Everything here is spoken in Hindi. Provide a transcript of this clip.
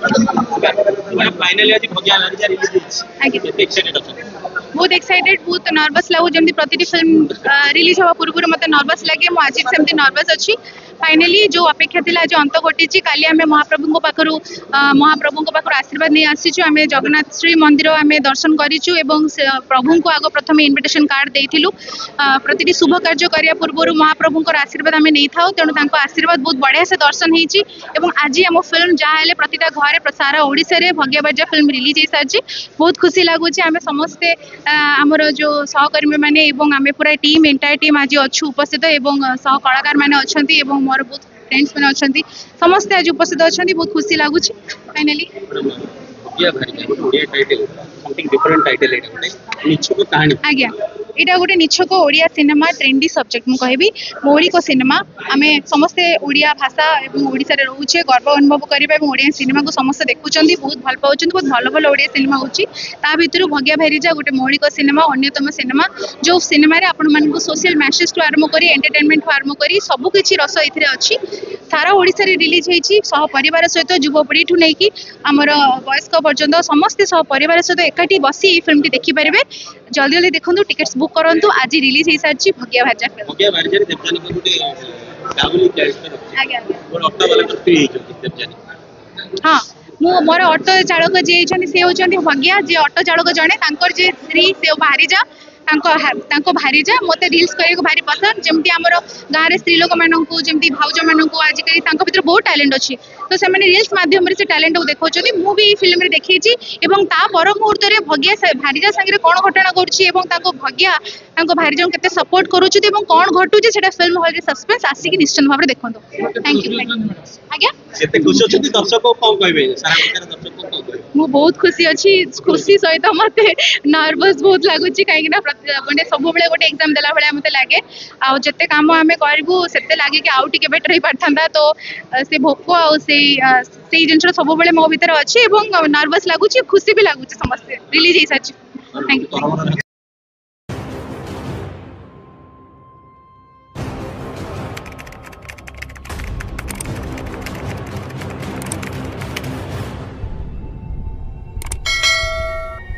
फाइनली आज भग्या लागी रिलीज केते एक्साइटेड अछ बहुत एक्साइटेड बहुत नर्वस लागु जमती प्रति फिल्म रिलीज हवा पूर्व मत नर्वस लगे मु आज सेमती नर्वस अच्छी फाइनली जो अपेक्षा थिला जो अंत घटी काली आम महाप्रभु पाखु आशीर्वाद नहीं आसीचु आम जगन्नाथ श्री मंदिर आम दर्शन करूँ एवं प्रभु को आग प्रथम इनविटेशन कार्ड देलु प्रति शुभ कार्य करने पूर्व महाप्रभु आशीर्वाद आम नहीं था तेणु आशीर्वाद बहुत बढ़िया से दर्शन होती आज आम फिल्म जहाँ प्रतिटा घरे सारा ओडिशा रे भग्यबाजा फिल्म रिलीज हो सारी बहुत खुशी लगुच आम समस्ते आमर जो सहकर्मी मैंने आम पूरा टीम एंटायर टीम आज अच्छु उपस्थित एवं सह कलाकार मैंने अच्छा मोर बहुत फ्रेंड्स मैंने अच्छा समस्ते आज उपस्थित अच्छा बहुत खुशी लगुच फाइनली आज्ञा यहाँ गोटे निछक ओडिया सिनेमा ट्रेंडी सब्जेक्ट मुझे कहबी मौलिक सिनेमा आम समस्ते ओडिया भाषा और ओडिशा रे रोचे गर्व अनुभव करबा ओडिया सिनेमा को समस्ते देखुंत बहुत भल पाँच बहुत भल भल ओडिया सिनेमा होची ता भितर भग्या भैरिजा गोटे मौलिक सिनेमा अन्यतम सिनेमा जो सिनेमा रे आपण मानकु सोशल मैसेज टू आरंभ करी एंटरटेनमेंट टू आरंभ करी सब किछि रस एथिरे अछि सारा ओडिशा रे रिलीज होईची सह परिवार सहित युवपीढ़ी ठू नहीं कि आमर वयस्क पर्यंत समस्ते सह परिवार सहित एकाठी बसी फिल्म टी देखि पारे जल्दी जल्दी देखो टिकेट्स बुक करंतु आज रिलीज हो सारी भग्या भाजा हाँ मोर ऑटो चालक जी सी होती भग्या जी ऑटो चालक जड़े जी श्री से भारीजा भारीजा मत रिल्स करने भारी पसंद जमती आमर गाँव में स्त्री लोक मानू जमी भाउज मानू आजिकल भर बहुत टैलेंट अच्छी तो से रिल्स मध्यम से टैलेंट को देखा मुझे फिल्म देखी पर मुहूर्त में भग्या भारीजा सागर कौन घटना कर भग्या भारीजा के सपोर्ट करुँच कौन घटू से फिल्म हॉल में सस्पेंस आसिक निश्चित भाव में देखो थैंक यू आज्ञा मु बहुत खुशी अच्छी खुशी सहित मत नर्वस बहुत लगुच कहीं गोटे सब गोटे एग्जाम देला भाया मत लगे आते कम आम करूँ से लगे कि आउ टे बेटर हो पारता तो से भोक आई जिन सब मो भर अच्छी नर्वस लगुच खुशी भी लगुच समस्ते रिलीज हो सारी थैंक यू।